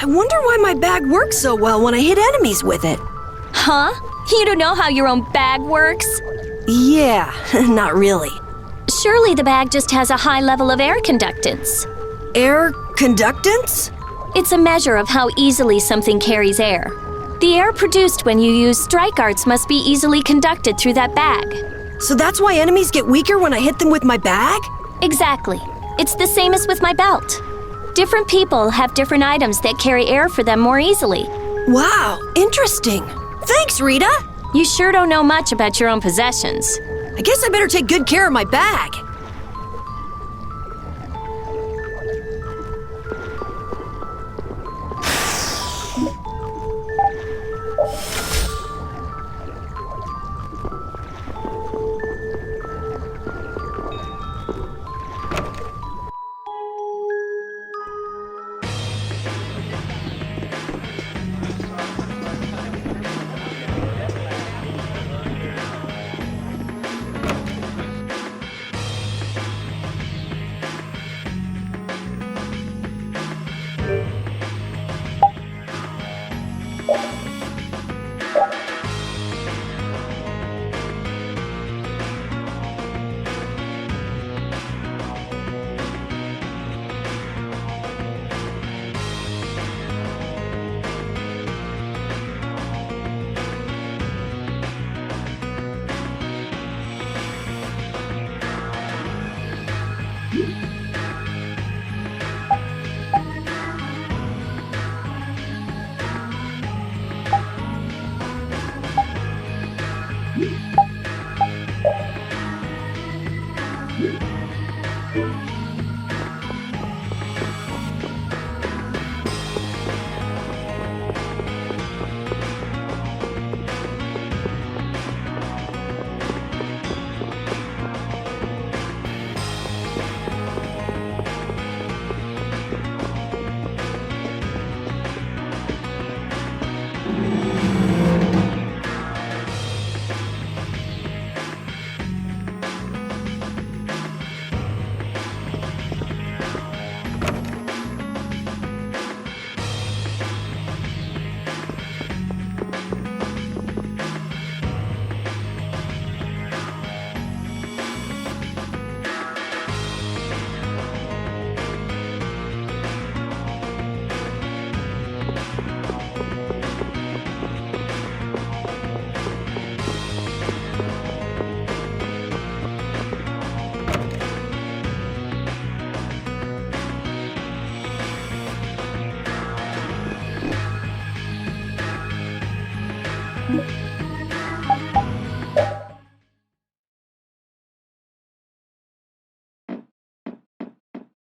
I wonder why my bag works so well when I hit enemies with it. Huh? You don't know how your own bag works? Yeah, not really. Surely the bag just has a high level of air conductance. Air conductance? It's a measure of how easily something carries air. The air produced when you use strike arts must be easily conducted through that bag. So that's why enemies get weaker when I hit them with my bag? Exactly. It's the same as with my belt. Different people have different items that carry air for them more easily. Wow, interesting. Thanks, Rita. You sure don't know much about your own possessions. I guess I better take good care of my bag.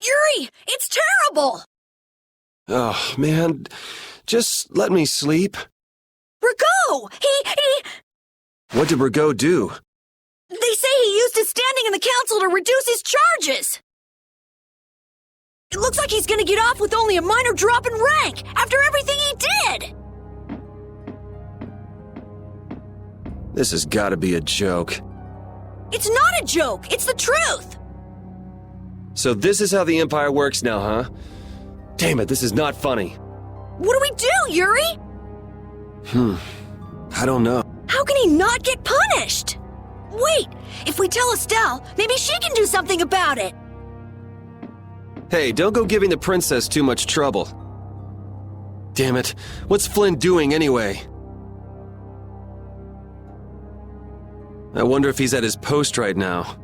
Yuri, it's terrible! Oh, man. Just let me sleep. Rigaud! He... What did Rigaud do? They say he used his standing in the council to reduce his charges! It looks like he's gonna get off with only a minor drop in rank after everything he did! This has gotta be a joke. It's not a joke, it's the truth! So this is how the Empire works now, huh? Damn it, this is not funny. What do we do, Yuri? I don't know. How can he not get punished? Wait, if we tell Estelle, maybe she can do something about it! Hey, don't go giving the princess too much trouble. Damn it, what's Flynn doing anyway? I wonder if he's at his post right now.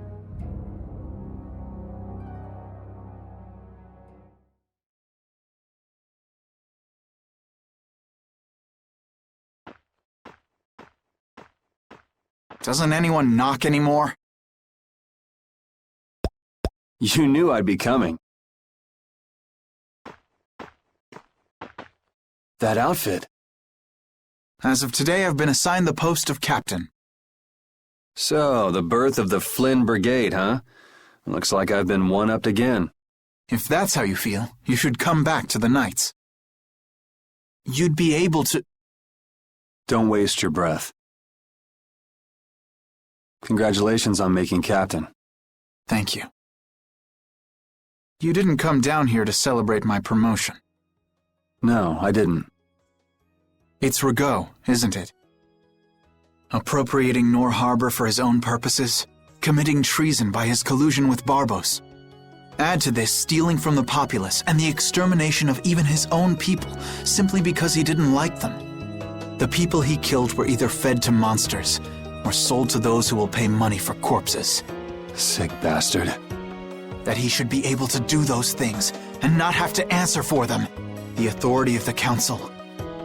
Doesn't anyone knock anymore? You knew I'd be coming. That outfit. As of today, I've been assigned the post of captain. So, the birth of the Flynn Brigade, huh? Looks like I've been one-upped again. If that's how you feel, you should come back to the Knights. You'd be able to... Don't waste your breath. Congratulations on making captain. Thank you. You didn't come down here to celebrate my promotion. No, I didn't. It's Rago, isn't it? Appropriating Nor Harbor for his own purposes, committing treason by his collusion with Barbos. Add to this stealing from the populace and the extermination of even his own people simply because he didn't like them. The people he killed were either fed to monsters or sold to those who will pay money for corpses. Sick bastard. That he should be able to do those things and not have to answer for them. The authority of the Council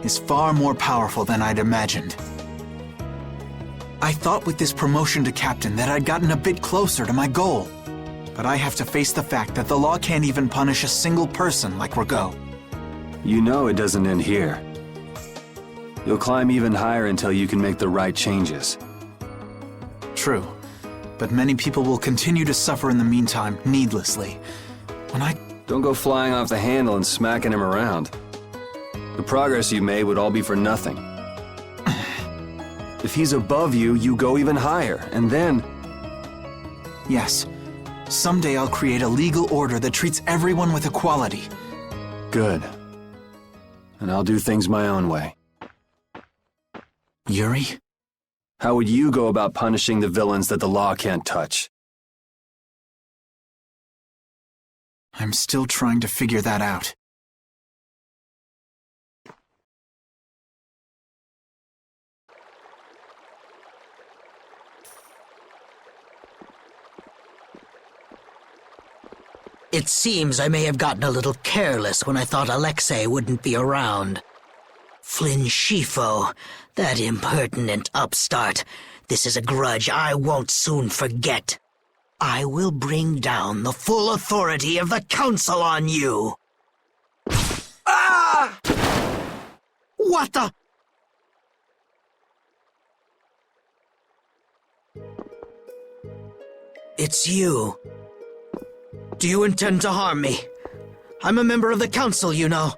is far more powerful than I'd imagined. I thought with this promotion to captain that I'd gotten a bit closer to my goal. But I have to face the fact that the law can't even punish a single person like Rago. You know it doesn't end here. You'll climb even higher until you can make the right changes. True, but many people will continue to suffer in the meantime, needlessly. Don't go flying off the handle and smacking him around. The progress you made would all be for nothing. If he's above you, you go even higher, and then... Yes. Someday I'll create a legal order that treats everyone with equality. Good. And I'll do things my own way. Yuri? How would you go about punishing the villains that the law can't touch? I'm still trying to figure that out. It seems I may have gotten a little careless when I thought Alexei wouldn't be around. Flynn Schifo, that impertinent upstart. This is a grudge I won't soon forget. I will bring down the full authority of the Council on you. Ah! What the? It's you. Do you intend to harm me? I'm a member of the Council, you know.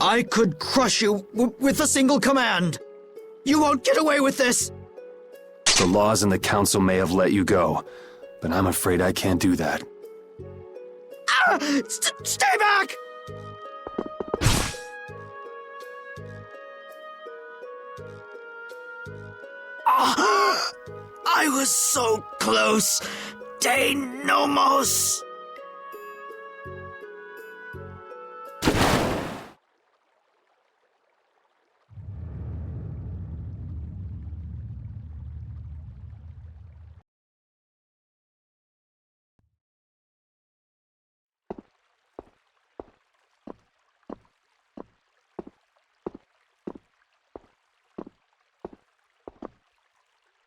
I could crush you with a single command. You won't get away with this. The laws and the Council may have let you go, but I'm afraid I can't do that. Ah! Stay back! Ah! I was so close. De nomos.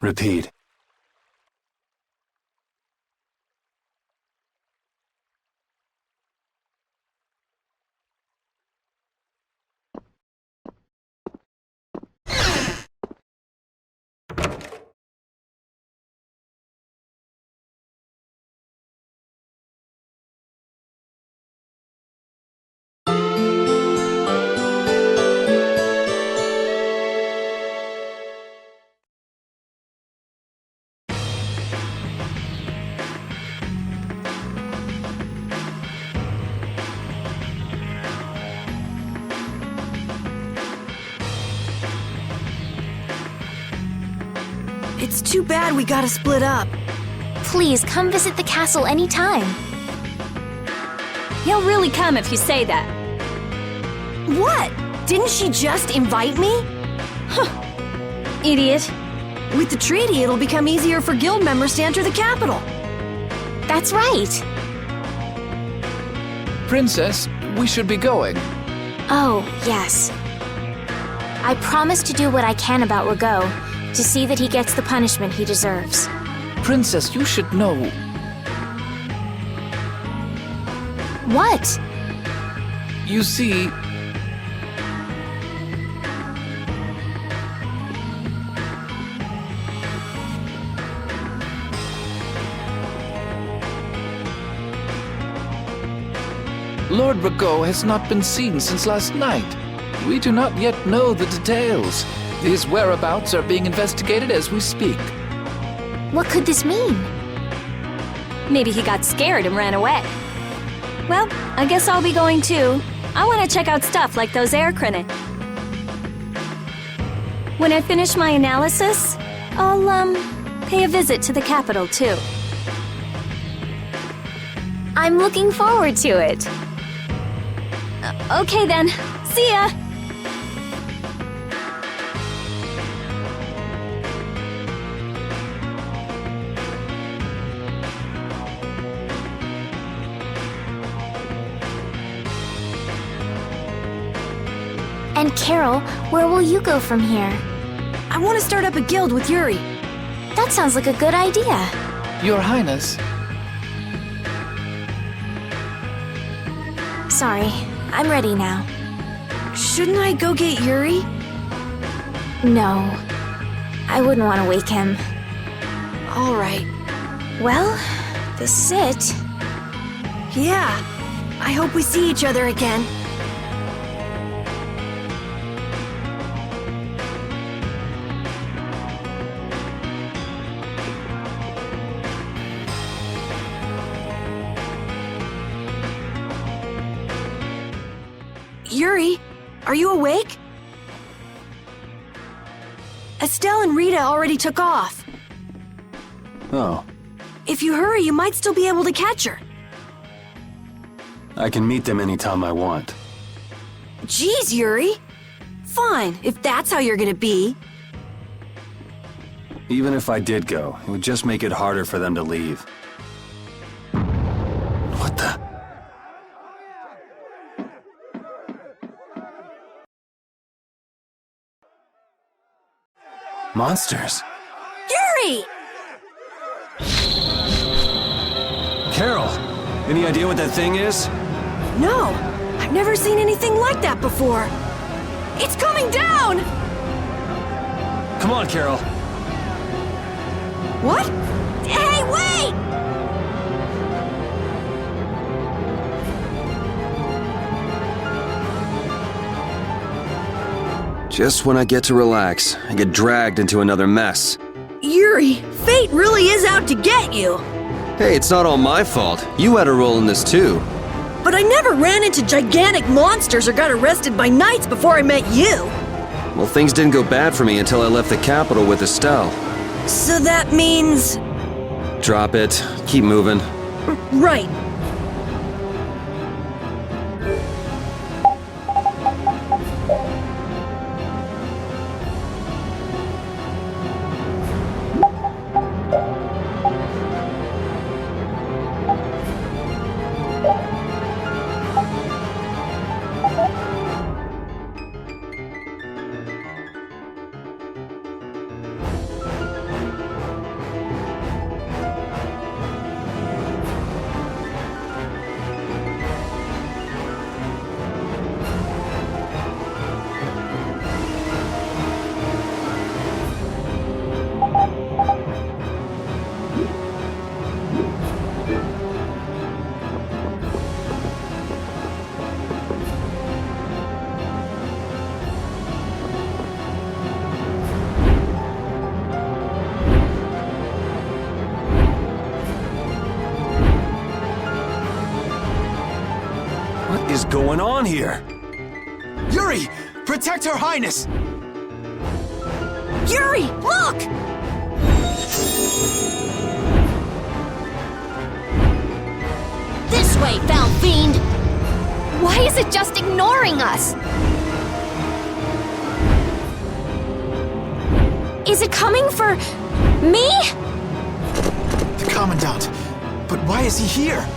Repeat. It's too bad we gotta split up. Please come visit the castle anytime. He'll really come if you say that. What? Didn't she just invite me? Idiot. With the treaty, it'll become easier for guild members to enter the capital. That's right. Princess, we should be going. Oh, yes. I promise to do what I can about Rago, to see that he gets the punishment he deserves. Princess, you should know. What? You see... Lord Rago has not been seen since last night. We do not yet know the details. His whereabouts are being investigated as we speak. What could this mean? Maybe he got scared and ran away. Well, I guess I'll be going too. I want to check out stuff like those air credit. When I finish my analysis, I'll, pay a visit to the capital too. I'm looking forward to it. Okay then, see ya! And Carol, where will you go from here? I want to start up a guild with Yuri. That sounds like a good idea. Your Highness. Sorry, I'm ready now. Shouldn't I go get Yuri? No, I wouldn't want to wake him. All right. Well, this is it. Yeah. I hope we see each other again. Yuri, are you awake? Estelle and Rita already took off. Oh, If you hurry, you might still be able to catch her. I can meet them anytime I want. Geez, Yuri. Fine, if that's how you're gonna be. Even if I did go, it would just make it harder for them to leave. What the? Monsters. Yuri! Carol, any idea what that thing is? No, I've never seen anything like that before. It's coming down! Come on, Carol. What? Hey, wait! Just when I get to relax, I get dragged into another mess. Yuri, fate really is out to get you. Hey, it's not all my fault. You had a role in this too. But I never ran into gigantic monsters or got arrested by knights before I met you. Well, things didn't go bad for me until I left the capital with Estelle. So that means... Drop it. Keep moving. Right. What is going on here? Yuri! Protect Her Highness! Yuri, look! This way, foul fiend! Why is it just ignoring us? Is it coming for... me? The Commandant. But why is he here?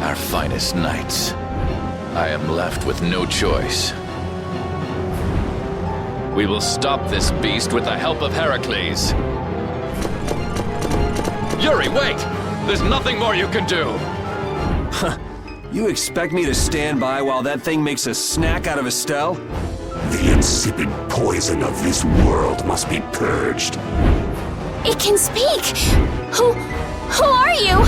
Our finest knights. I am left with no choice. We will stop this beast with the help of Heracles. Yuri, wait! There's nothing more you can do! You expect me to stand by while that thing makes a snack out of Estelle? The insipid poison of this world must be purged. It can speak! Who are you?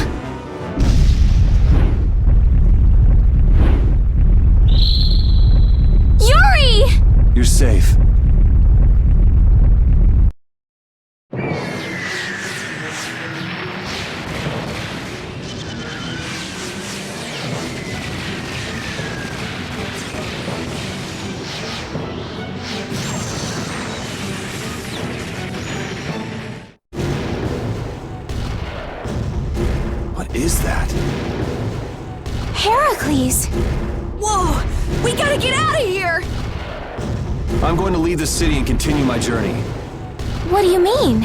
Yuri! You're safe. is that? Heracles! Whoa! We gotta get out of here! I'm going to leave the city and continue my journey. What do you mean?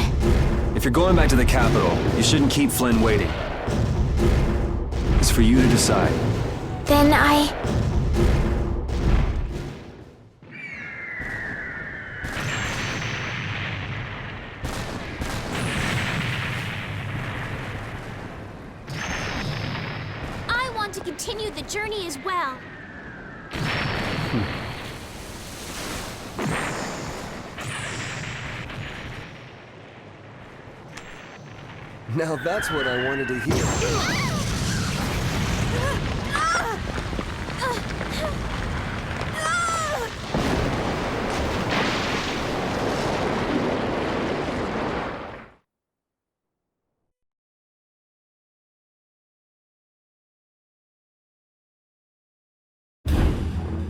If you're going back to the capital, you shouldn't keep Flynn waiting. It's for you to decide. Then I want to continue the journey as well. Now that's what I wanted to hear.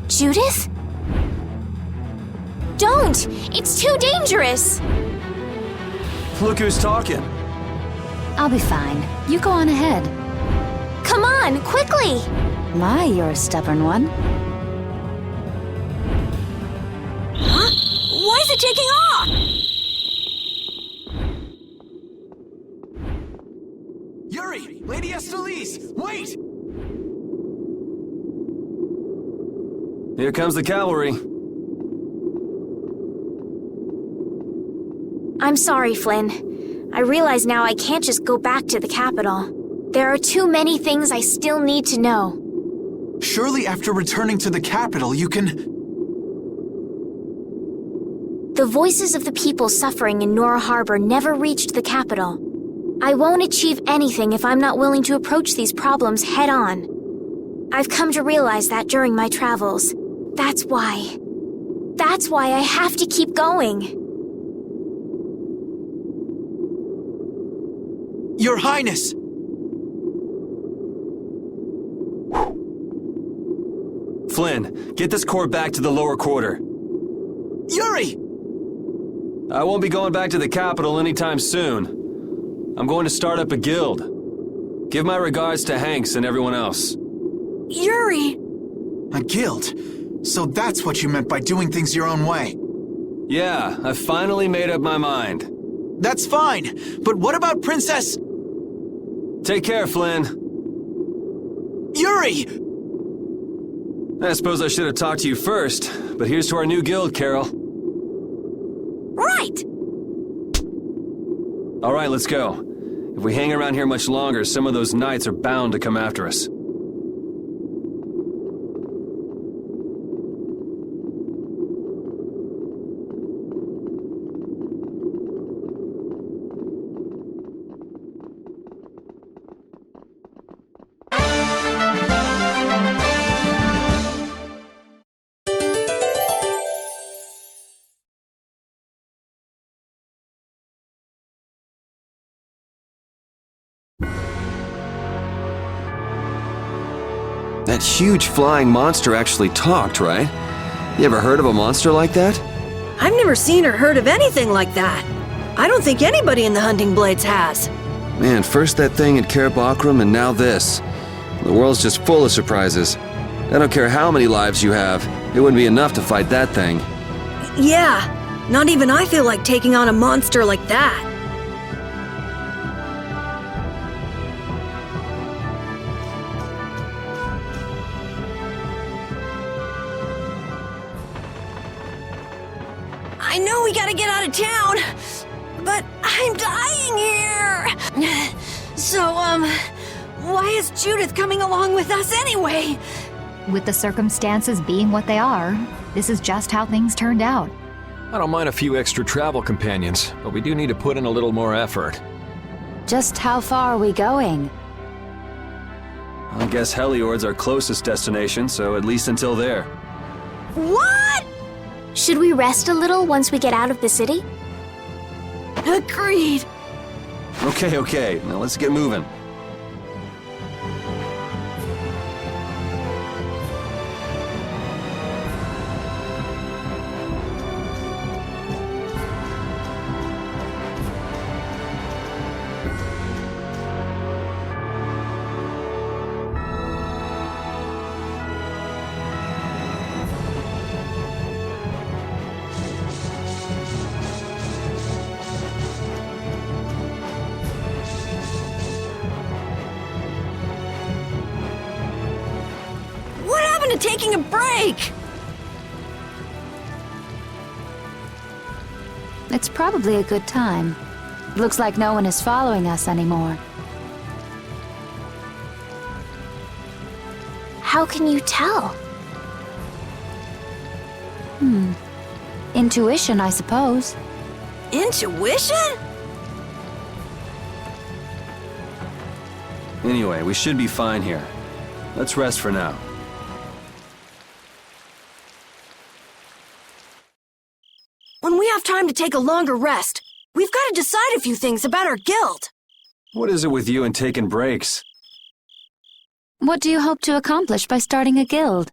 Judith? Don't! It's too dangerous! Look who's talking. I'll be fine. You go on ahead. Come on, quickly! My, you're a stubborn one. Huh? Why is it taking off? Yuri! Lady Estelize! Wait! Here comes the cavalry. I'm sorry, Flynn. I realize now I can't just go back to the capital. There are too many things I still need to know. Surely after returning to the capital, you can... The voices of the people suffering in Nora Harbor never reached the capital. I won't achieve anything if I'm not willing to approach these problems head-on. I've come to realize that during my travels. That's why I have to keep going. Your Highness! Flynn, get this core back to the lower quarter. Yuri! I won't be going back to the capital anytime soon. I'm going to start up a guild. Give my regards to Hanks and everyone else. Yuri! A guild? So that's what you meant by doing things your own way. Yeah, I finally made up my mind. That's fine, but what about Princess... Take care, Flynn. Yuri! I suppose I should have talked to you first, but here's to our new guild, Carol. Right! All right, let's go. If we hang around here much longer, some of those knights are bound to come after us. That huge flying monster actually talked, right? You ever heard of a monster like that? I've never seen or heard of anything like that. I don't think anybody in the Hunting Blades has. Man, first that thing at Cair Bakram and now this. The world's just full of surprises. I don't care how many lives you have, it wouldn't be enough to fight that thing. Yeah, not even I feel like taking on a monster like that. I know we gotta get out of town, but I'm dying here. So, why is Judith coming along with us anyway? With the circumstances being what they are, this is just how things turned out. I don't mind a few extra travel companions, but we do need to put in a little more effort. Just how far are we going? I guess Heliord's our closest destination, so at least until there. What? Should we rest a little once we get out of the city? Agreed. Okay, now let's get moving. happened to taking a break? It's probably a good time. Looks like no one is following us anymore. How can you tell? Intuition, I suppose. Intuition? Anyway, we should be fine here. Let's rest for now. When we have time to take a longer rest, we've got to decide a few things about our guild. What is it with you and taking breaks? What do you hope to accomplish by starting a guild?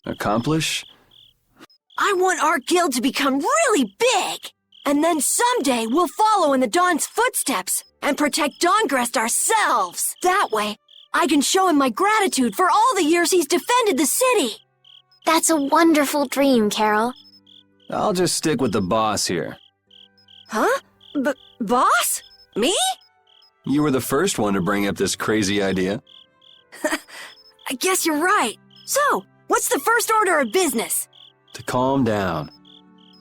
Accomplish? I want our guild to become really big. And then someday we'll follow in the Dawn's footsteps and protect Dawngrest ourselves. That way, I can show him my gratitude for all the years he's defended the city. That's a wonderful dream, Carol. I'll just stick with the boss here. Huh? Boss? Me? You were the first one to bring up this crazy idea. I guess you're right. So, what's the first order of business? To calm down.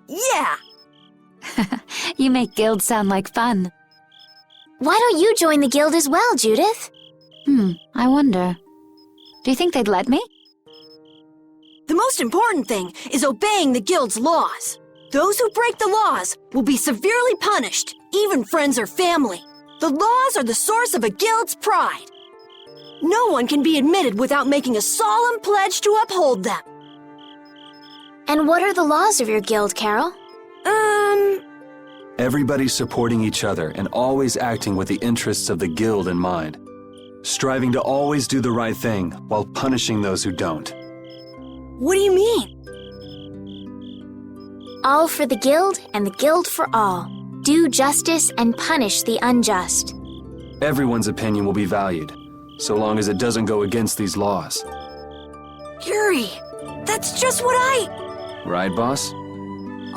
Yeah! You make guilds sound like fun. Why don't you join the guild as well, Judith? I wonder. Do you think they'd let me? The most important thing is obeying the guild's laws. Those who break the laws will be severely punished, even friends or family. The laws are the source of a guild's pride. No one can be admitted without making a solemn pledge to uphold them. And what are the laws of your guild, Carol? Everybody supporting each other and always acting with the interests of the guild in mind. Striving to always do the right thing while punishing those who don't. What do you mean? All for the guild and the guild for all. Do justice and punish the unjust. Everyone's opinion will be valued, so long as it doesn't go against these laws. Yuri, that's just what Right, boss?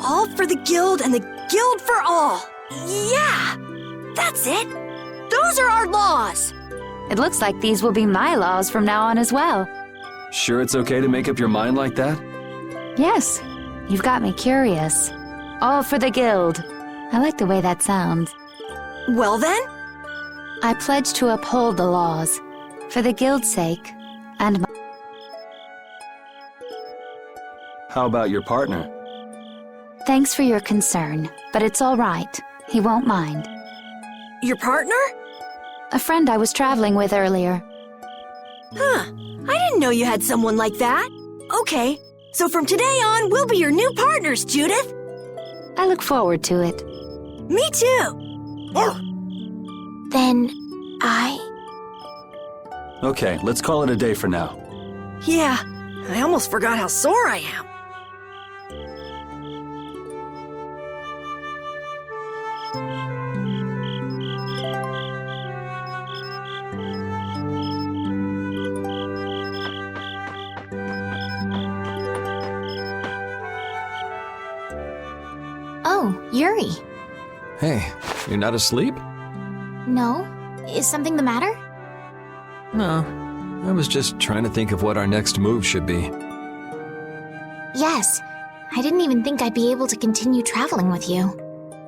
All for the guild and the guild for all. Yeah, that's it. Those are our laws. It looks like these will be my laws from now on as well. Sure it's okay to make up your mind like that? Yes, you've got me curious. All for the guild. I like the way that sounds. Well then? I pledge to uphold the laws, for the guild's sake, and my... How about your partner? Thanks for your concern, but it's all right. He won't mind. Your partner? A friend I was traveling with earlier. Huh, I didn't know you had someone like that. Okay, so from today on, we'll be your new partners, Judith. I look forward to it. Me too. Then, Okay, let's call it a day for now. Yeah, I almost forgot how sore I am. Oh, Yuri. Hey, you're not asleep? No? Is something the matter? No, I was just trying to think of what our next move should be. Yes. I didn't even think I'd be able to continue traveling with you.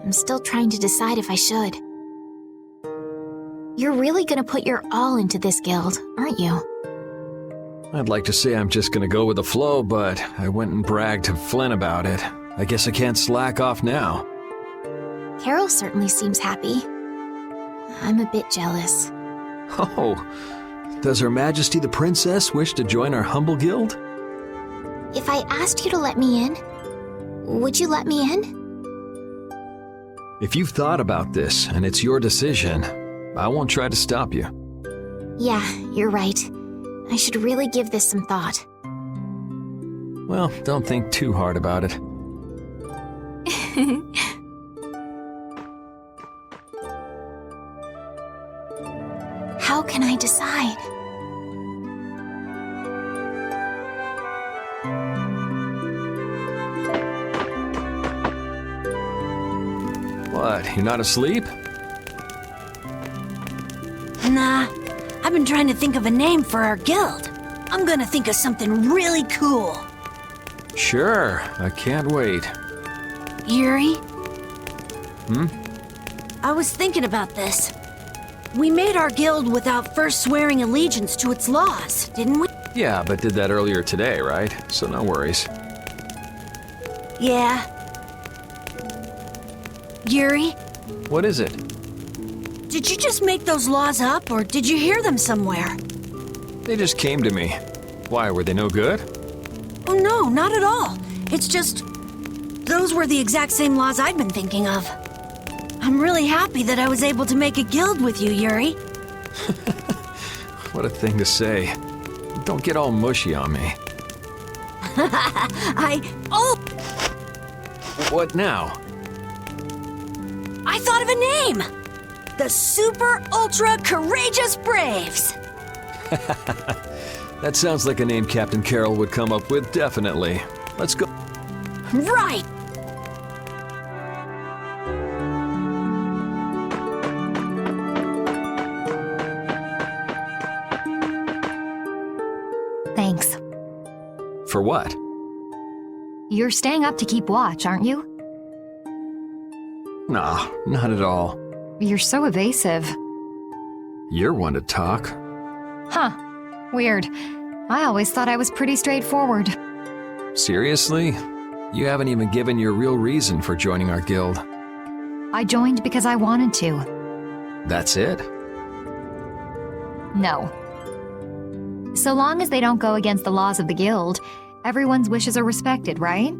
I'm still trying to decide if I should. You're really gonna put your all into this guild, aren't you? I'd like to say I'm just gonna go with the flow, but I went and bragged to Flynn about it. I guess I can't slack off now. Carol certainly seems happy. I'm a bit jealous. Oh, does Her Majesty the Princess wish to join our humble guild? If I asked you to let me in, would you let me in? If you've thought about this and it's your decision, I won't try to stop you. Yeah, you're right. I should really give this some thought. Well, don't think too hard about it. How can I decide? What, you're not asleep? Nah, I've been trying to think of a name for our guild. I'm gonna think of something really cool. Sure, I can't wait. Yuri? Hmm? I was thinking about this. We made our guild without first swearing allegiance to its laws, didn't we? Yeah, but did that earlier today, right? So no worries. Yeah. Yuri? What is it? Did you just make those laws up, or did you hear them somewhere? They just came to me. Why, were they no good? Oh no, not at all. It's just... those were the exact same laws I'd been thinking of. I'm really happy that I was able to make a guild with you, Yuri. What a thing to say. Don't get all mushy on me. Oh! What now? I thought of a name! The Super Ultra Courageous Braves! That sounds like a name Captain Carroll would come up with, definitely. Let's go. Right! Thanks. For what? You're staying up to keep watch, aren't you? Nah, not at all. You're so evasive. You're one to talk. Huh. Weird. I always thought I was pretty straightforward. Seriously? You haven't even given your real reason for joining our guild. I joined because I wanted to. That's it? No. So long as they don't go against the laws of the guild, everyone's wishes are respected, right?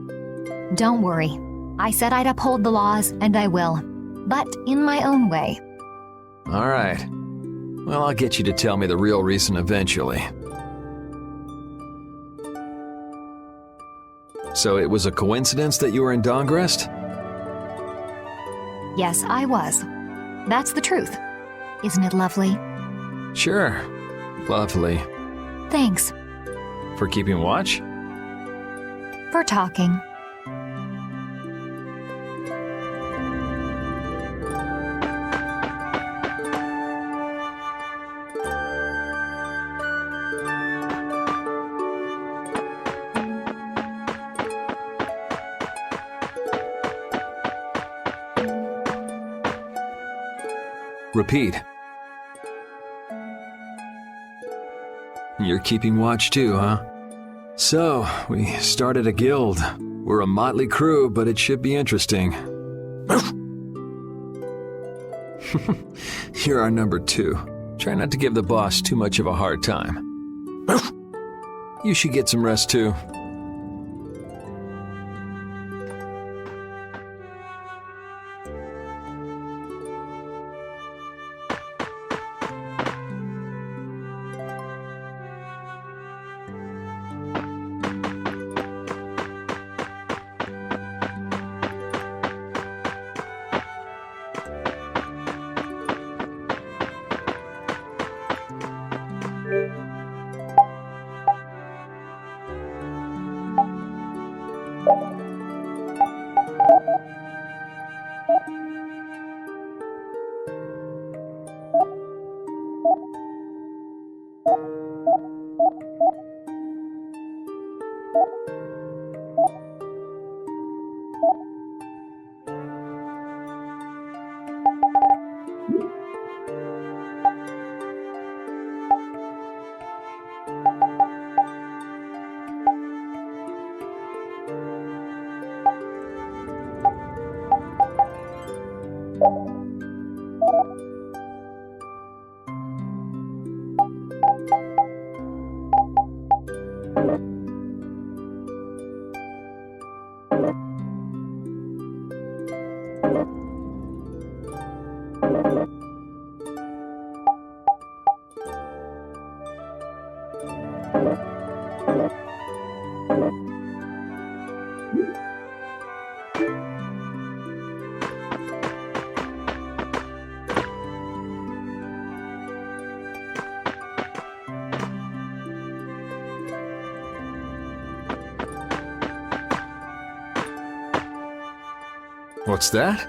Don't worry. I said I'd uphold the laws, and I will. But in my own way. All right. Well, I'll get you to tell me the real reason eventually. So it was a coincidence that you were in Dawngrest? Yes, I was. That's the truth. Isn't it lovely? Sure. Lovely. Thanks. For keeping watch? For talking. Repeat. You're keeping watch too, huh? So, we started a guild. We're a motley crew, but it should be interesting. You're our number 2. Try not to give the boss too much of a hard time. You should get some rest too. What's that?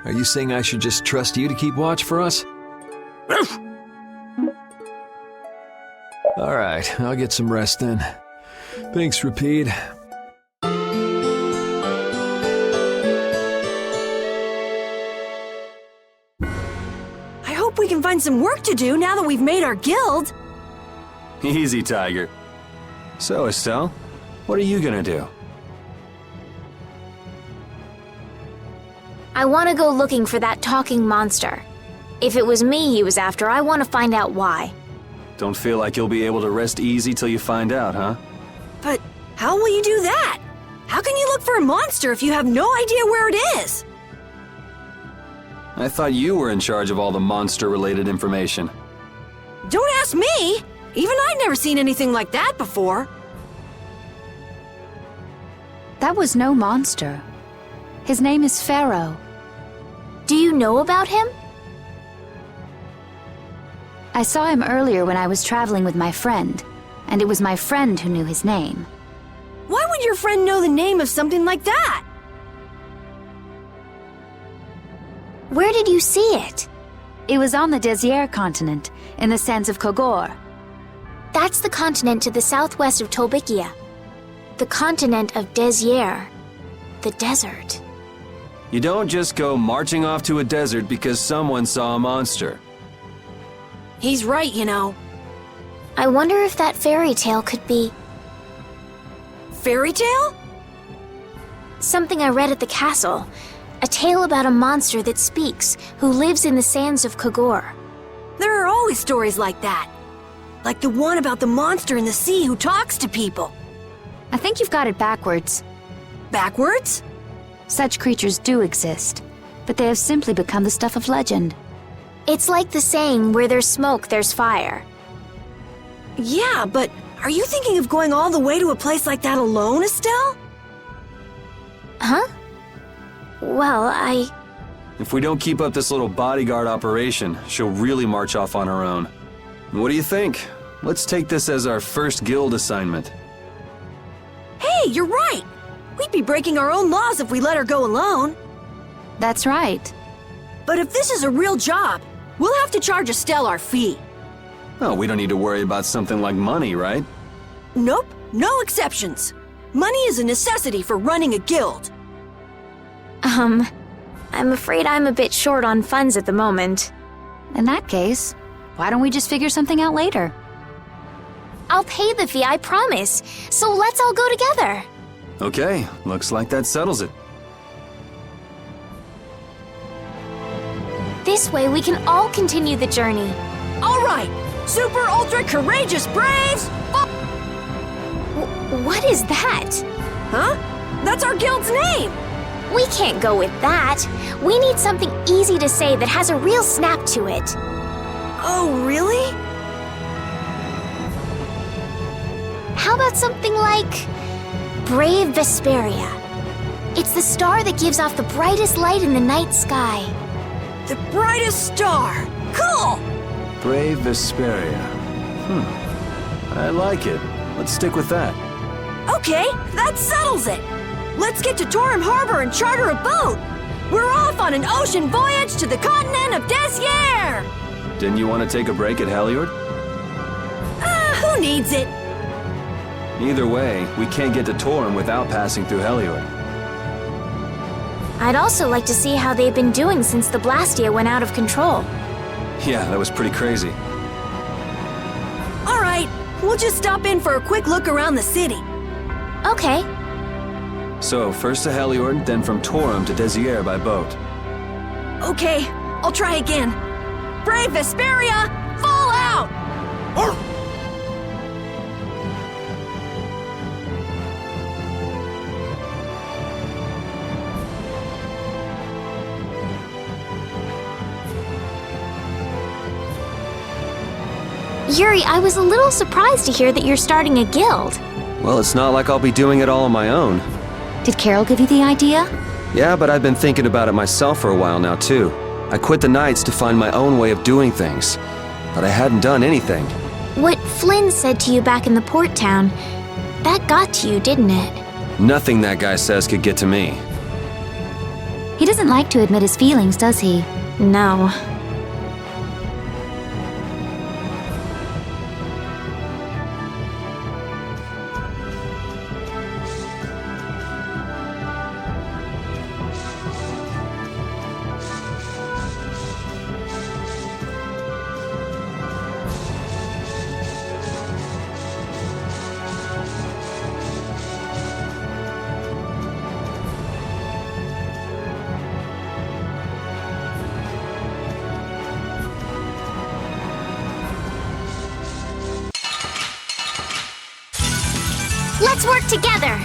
Are you saying I should just trust you to keep watch for us? Alright, I'll get some rest then. Thanks, Rapide. I hope we can find some work to do now that we've made our guild. Easy, Tiger. So, Estelle, what are you gonna do? I want to go looking for that talking monster. If it was me he was after, I want to find out why. Don't feel like you'll be able to rest easy till you find out, huh? But how will you do that? How can you look for a monster if you have no idea where it is? I thought you were in charge of all the monster-related information. Don't ask me! Even I'd never seen anything like that before. That was no monster. His name is Pharaoh. Do you know about him? I saw him earlier when I was traveling with my friend, and it was my friend who knew his name. Why would your friend know the name of something like that? Where did you see it? It was on the Désir continent, in the sands of Kogor. That's the continent to the southwest of Tolbikia. The continent of Désir. The desert. You don't just go marching off to a desert because someone saw a monster. He's right, you know. I wonder if that fairy tale could be... Fairy tale? Something I read at the castle. A tale about a monster that speaks, who lives in the sands of Kogor. There are always stories like that. Like the one about the monster in the sea who talks to people. I think you've got it backwards. Backwards? Such creatures do exist, but they have simply become the stuff of legend. It's like the saying, where there's smoke, there's fire. Yeah, but are you thinking of going all the way to a place like that alone, Estelle? Huh? Well, If we don't keep up this little bodyguard operation, she'll really march off on her own. What do you think? Let's take this as our first guild assignment. Hey, you're right! We'd be breaking our own laws if we let her go alone. That's right. But if this is a real job, we'll have to charge Estelle our fee. Oh, we don't need to worry about something like money, right? Nope, no exceptions. Money is a necessity for running a guild. I'm afraid I'm a bit short on funds at the moment. In that case, why don't we just figure something out later? I'll pay the fee, I promise. So let's all go together. Okay, looks like that settles it. This way we can all continue the journey. All right, super ultra courageous braves! What is that? Huh? That's our guild's name! We can't go with that. We need something easy to say that has a real snap to it. Oh, really? How about something like... Brave Vesperia. It's the star that gives off the brightest light in the night sky. The brightest star! Cool! Brave Vesperia. I like it. Let's stick with that. Okay, that settles it! Let's get to Torim Harbor and charter a boat! We're off on an ocean voyage to the continent of Désir! Didn't you want to take a break at Heliord? Who needs it? Either way, we can't get to Torim without passing through Heliord. I'd also like to see how they've been doing since the Blastia went out of control. Yeah, that was pretty crazy. All right, we'll just stop in for a quick look around the city. Okay. So, first to Heliord, then from Torim to Désir by boat. Okay, I'll try again. Brave Vesperia, fall out! Yuri, I was a little surprised to hear that you're starting a guild. Well, it's not like I'll be doing it all on my own. Did Carol give you the idea? Yeah, but I've been thinking about it myself for a while now, too. I quit the Knights to find my own way of doing things, but I hadn't done anything. What Flynn said to you back in the port town, that got to you, didn't it? Nothing that guy says could get to me. He doesn't like to admit his feelings, does he? No. Let's work together!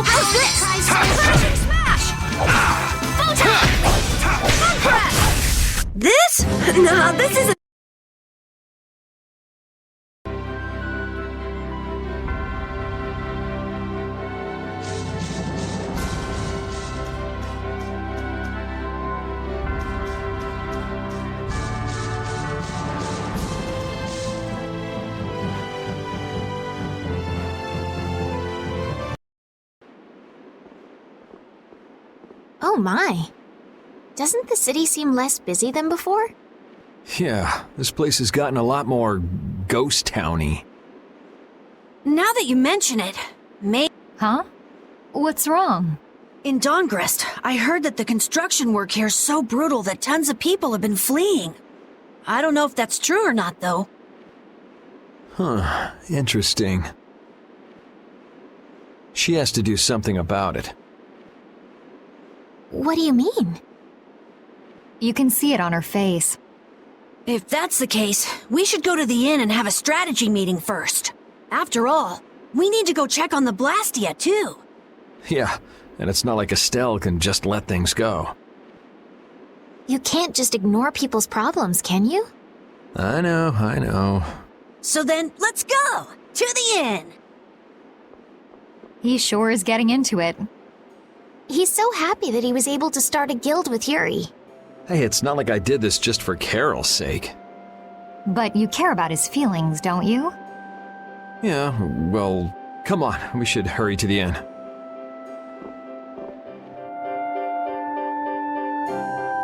How's this? Finishing smash! Photon! Compress! This? Nah, this isn't. Oh my. Doesn't the city seem less busy than before? Yeah, this place has gotten a lot more ghost towny. Now that you mention it, Huh? What's wrong? in Dongrest, I heard that the construction work here is so brutal that tons of people have been fleeing. I don't know if that's true or not, though. Huh, interesting. She has to do something about it. What do you mean? You can see it on her face. If that's the case, we should go to the inn and have a strategy meeting first. After all, we need to go check on the Blastia, too. Yeah, and it's not like Estelle can just let things go. You can't just ignore people's problems, can you? I know. So then, let's go! To the inn! He sure is getting into it. He's so happy that he was able to start a guild with Yuri. Hey, it's not like I did this just for Carol's sake. But you care about his feelings, don't you? Yeah, well, come on, we should hurry to the inn.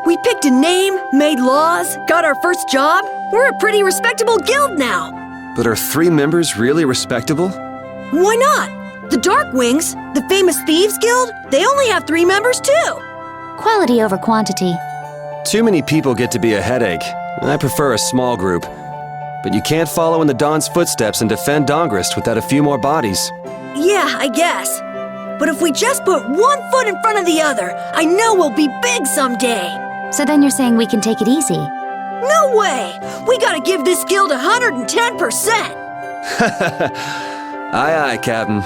We picked a name, made laws, got our first job. We're a pretty respectable guild now. But are 3 members really respectable? Why not? The Darkwings, the famous Thieves Guild, they only have 3 members too. Quality over quantity. Too many people get to be a headache. I prefer a small group. But you can't follow in the Dawn's footsteps and defend Dongrest without a few more bodies. Yeah, I guess. But if we just put one foot in front of the other, I know we'll be big someday. So then you're saying we can take it easy? No way! We gotta give this guild 110%! Aye, Captain.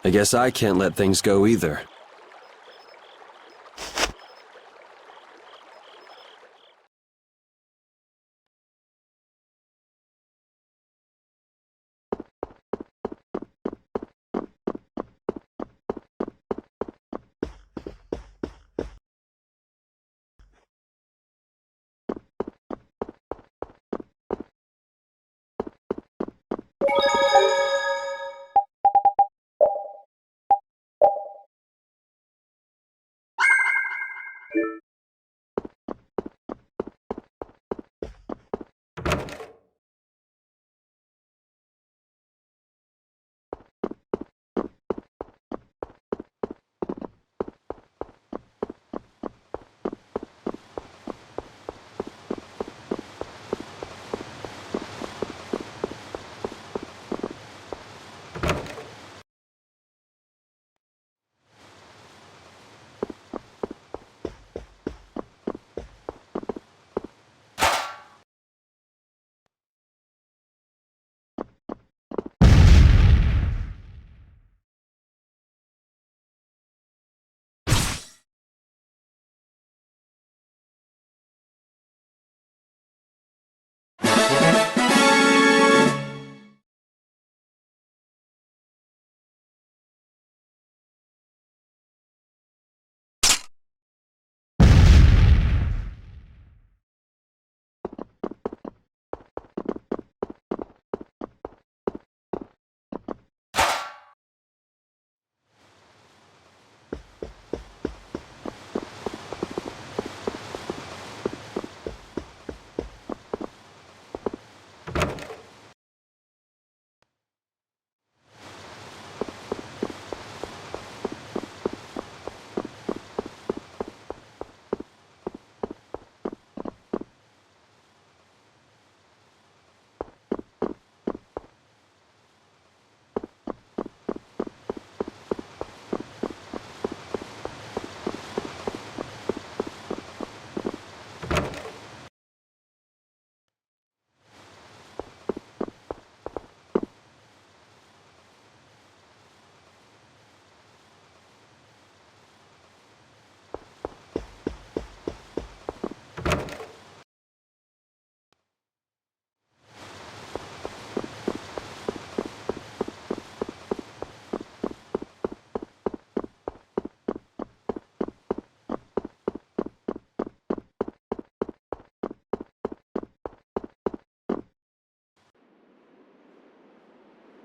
I guess I can't let things go either.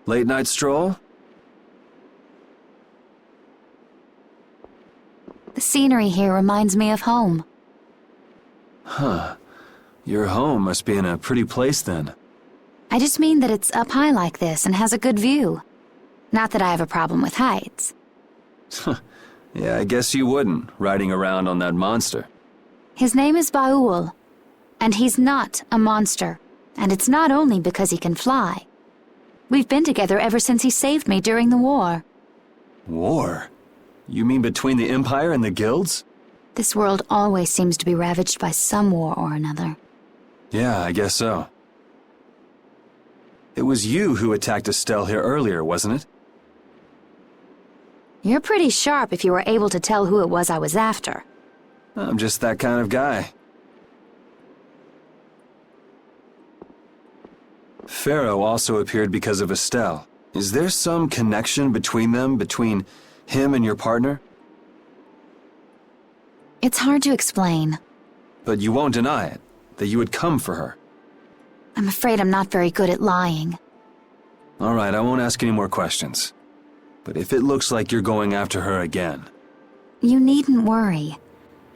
Late night stroll? The scenery here reminds me of home. Huh. Your home must be in a pretty place then. I just mean that it's up high like this and has a good view. Not that I have a problem with heights. Yeah, I guess you wouldn't, riding around on that monster. His name is Baul, and he's not a monster. And it's not only because he can fly. We've been together ever since he saved me during the war. War? You mean between the Empire and the guilds? This world always seems to be ravaged by some war or another. Yeah, I guess so. It was you who attacked Estelle here earlier, wasn't it? You're pretty sharp if you were able to tell who it was I was after. I'm just that kind of guy. Pharaoh also appeared because of Estelle. Is there some connection between them, between him and your partner? It's hard to explain. But you won't deny it, that you would come for her. I'm afraid I'm not very good at lying. All right, I won't ask any more questions. But if it looks like you're going after her again... You needn't worry.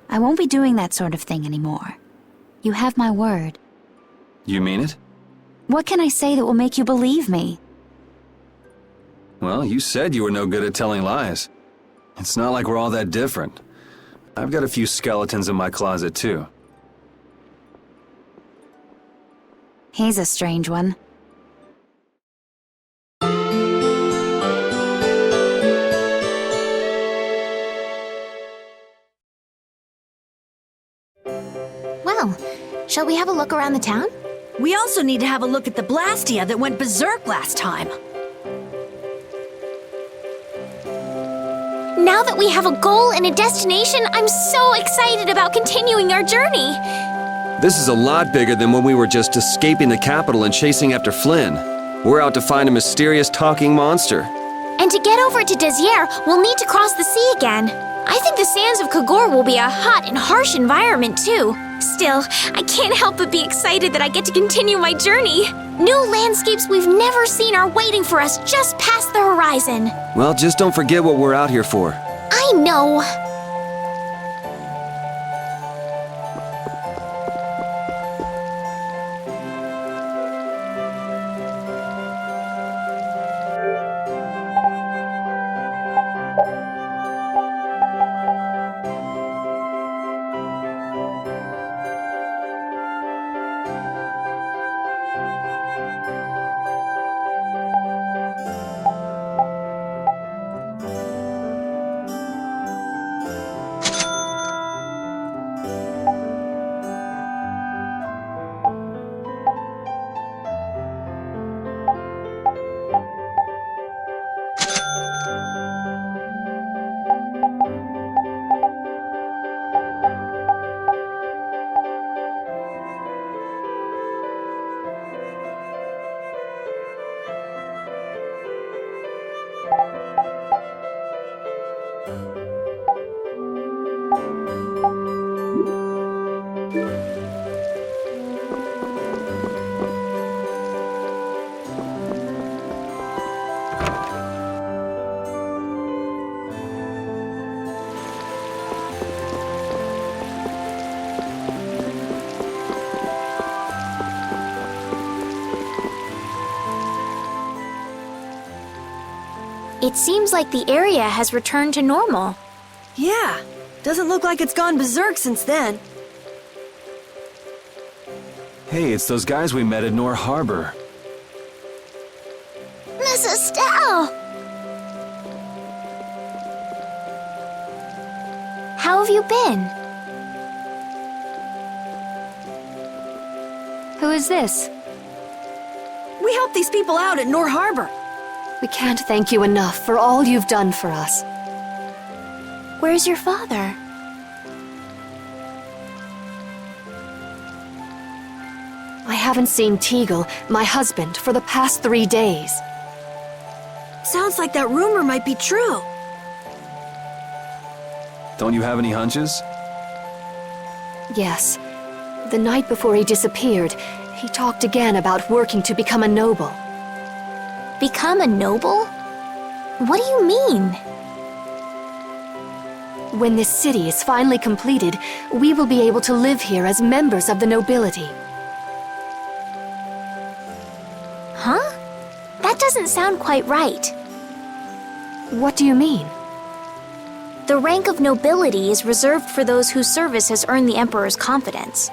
I won't be doing that sort of thing anymore. You have my word. You mean it? What can I say that will make you believe me? Well, you said you were no good at telling lies. It's not like we're all that different. I've got a few skeletons in my closet, too. He's a strange one. Well, shall we have a look around the town? We also need to have a look at the Blastia that went berserk last time. Now that we have a goal and a destination, I'm so excited about continuing our journey. This is a lot bigger than when we were just escaping the capital and chasing after Flynn. We're out to find a mysterious talking monster. And to get over to Desier, we'll need to cross the sea again. I think the sands of Kagor will be a hot and harsh environment, too. Still, I can't help but be excited that I get to continue my journey. New landscapes we've never seen are waiting for us just past the horizon. Well, just don't forget what we're out here for. I know. It seems like the area has returned to normal. Yeah, doesn't look like it's gone berserk since then. Hey, it's those guys we met at Nor Harbor. Miss Estelle! How have you been? Who is this? We helped these people out at Nor Harbor. We can't thank you enough for all you've done for us. Where's your father? I haven't seen Teagle, my husband, for the past 3 days. Sounds like that rumor might be true. Don't you have any hunches? Yes. The night before he disappeared, he talked again about working to become a noble. Become a noble? What do you mean? When this city is finally completed, we will be able to live here as members of the nobility. Huh? That doesn't sound quite right. What do you mean? The rank of nobility is reserved for those whose service has earned the Emperor's confidence.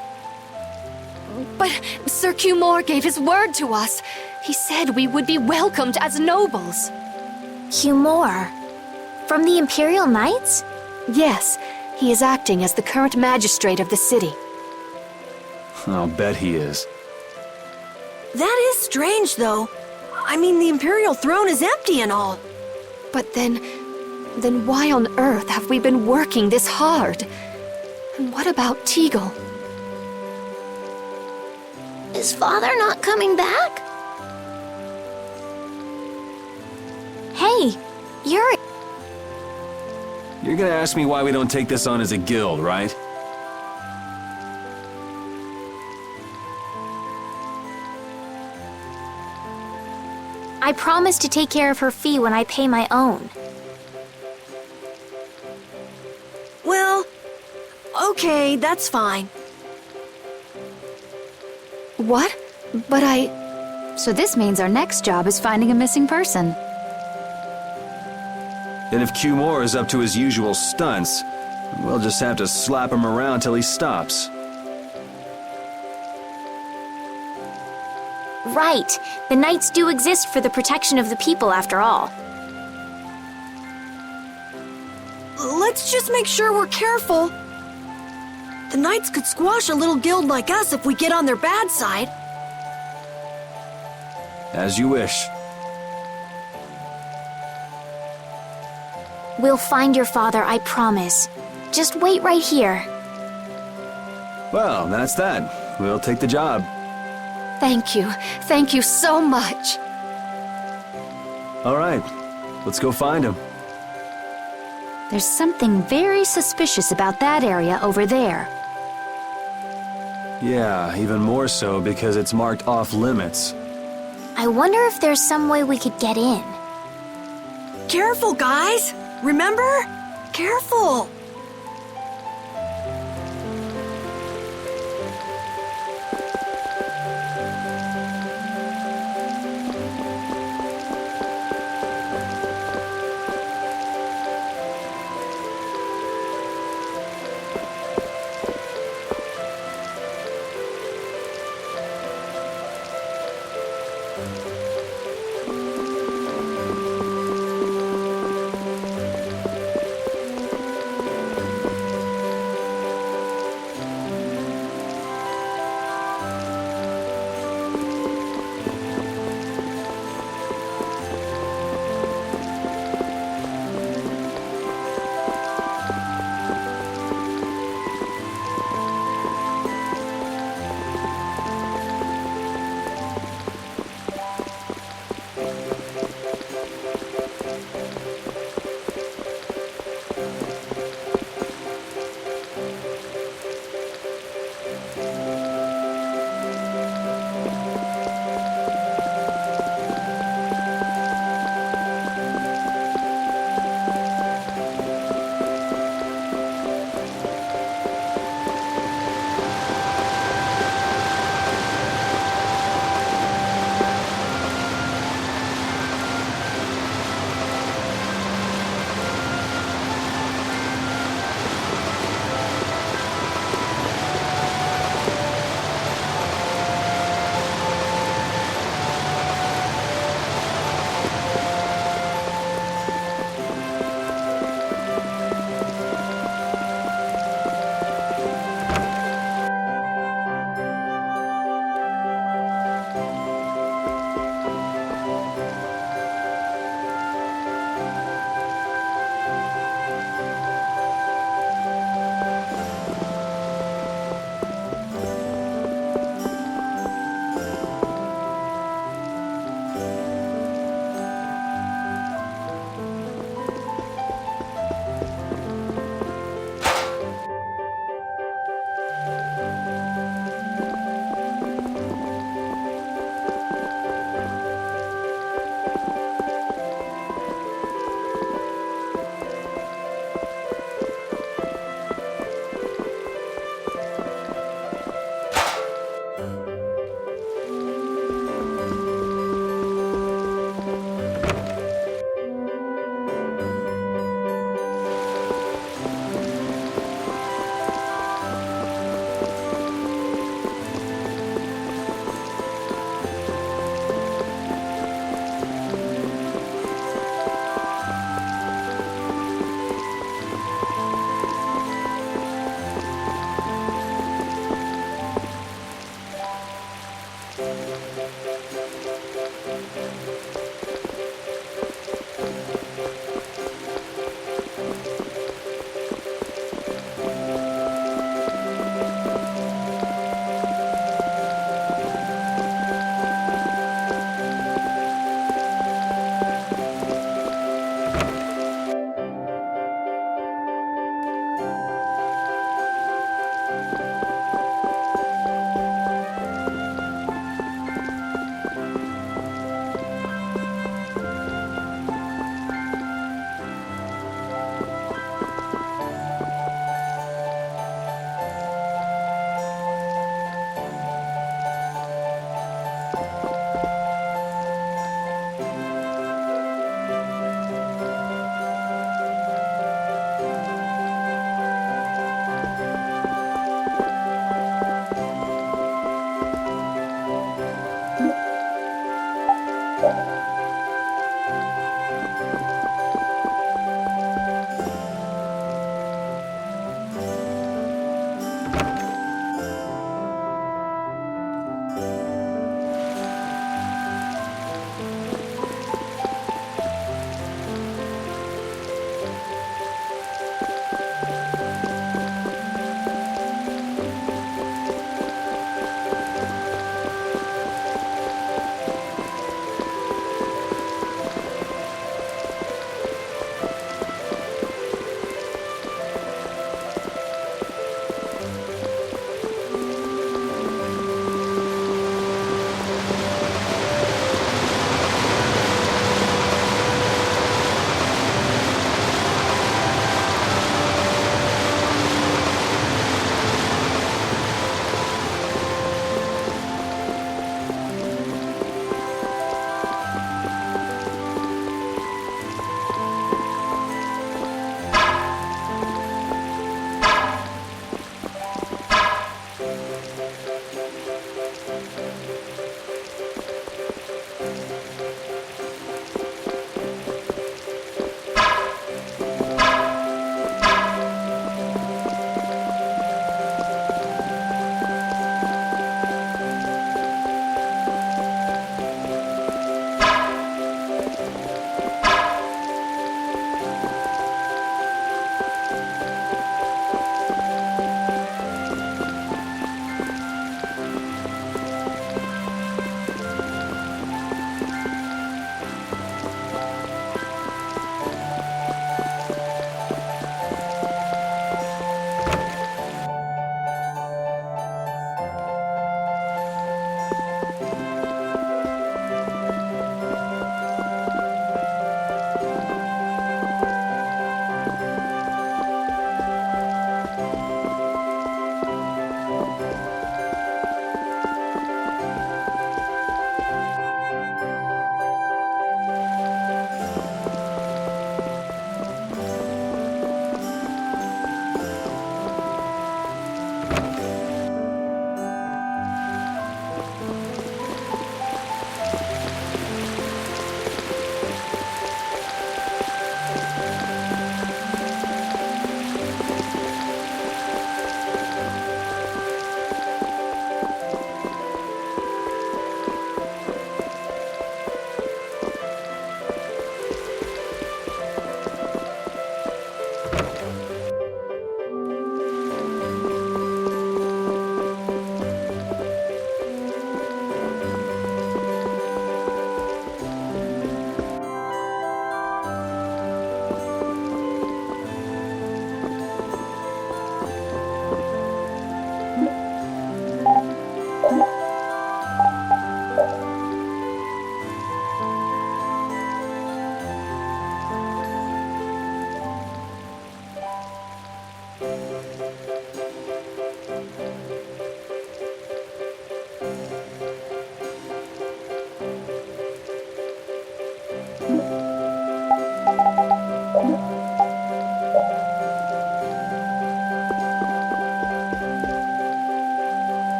But Sir Cumore gave his word to us. He said we would be welcomed as nobles. Cumore? From the Imperial Knights? Yes, he is acting as the current magistrate of the city. I'll bet he is. That is strange, though. I mean, the Imperial throne is empty and all. But then why on earth have we been working this hard? And what about Teagle? Is father not coming back? Hey, Yuri. You're gonna ask me why we don't take this on as a guild, right? I promise to take care of her fee when I pay my own. Well, okay, that's fine. What? But So this means our next job is finding a missing person. And if Q Moore is up to his usual stunts, we'll just have to slap him around till he stops. Right. The Knights do exist for the protection of the people, after all. Let's just make sure we're careful. The Knights could squash a little guild like us if we get on their bad side. As you wish. We'll find your father, I promise. Just wait right here. Well, that's that. We'll take the job. Thank you. Thank you so much. All right, let's go find him. There's something very suspicious about that area over there. Yeah, even more so because it's marked off limits. I wonder if there's some way we could get in. Careful, guys! Remember? Careful!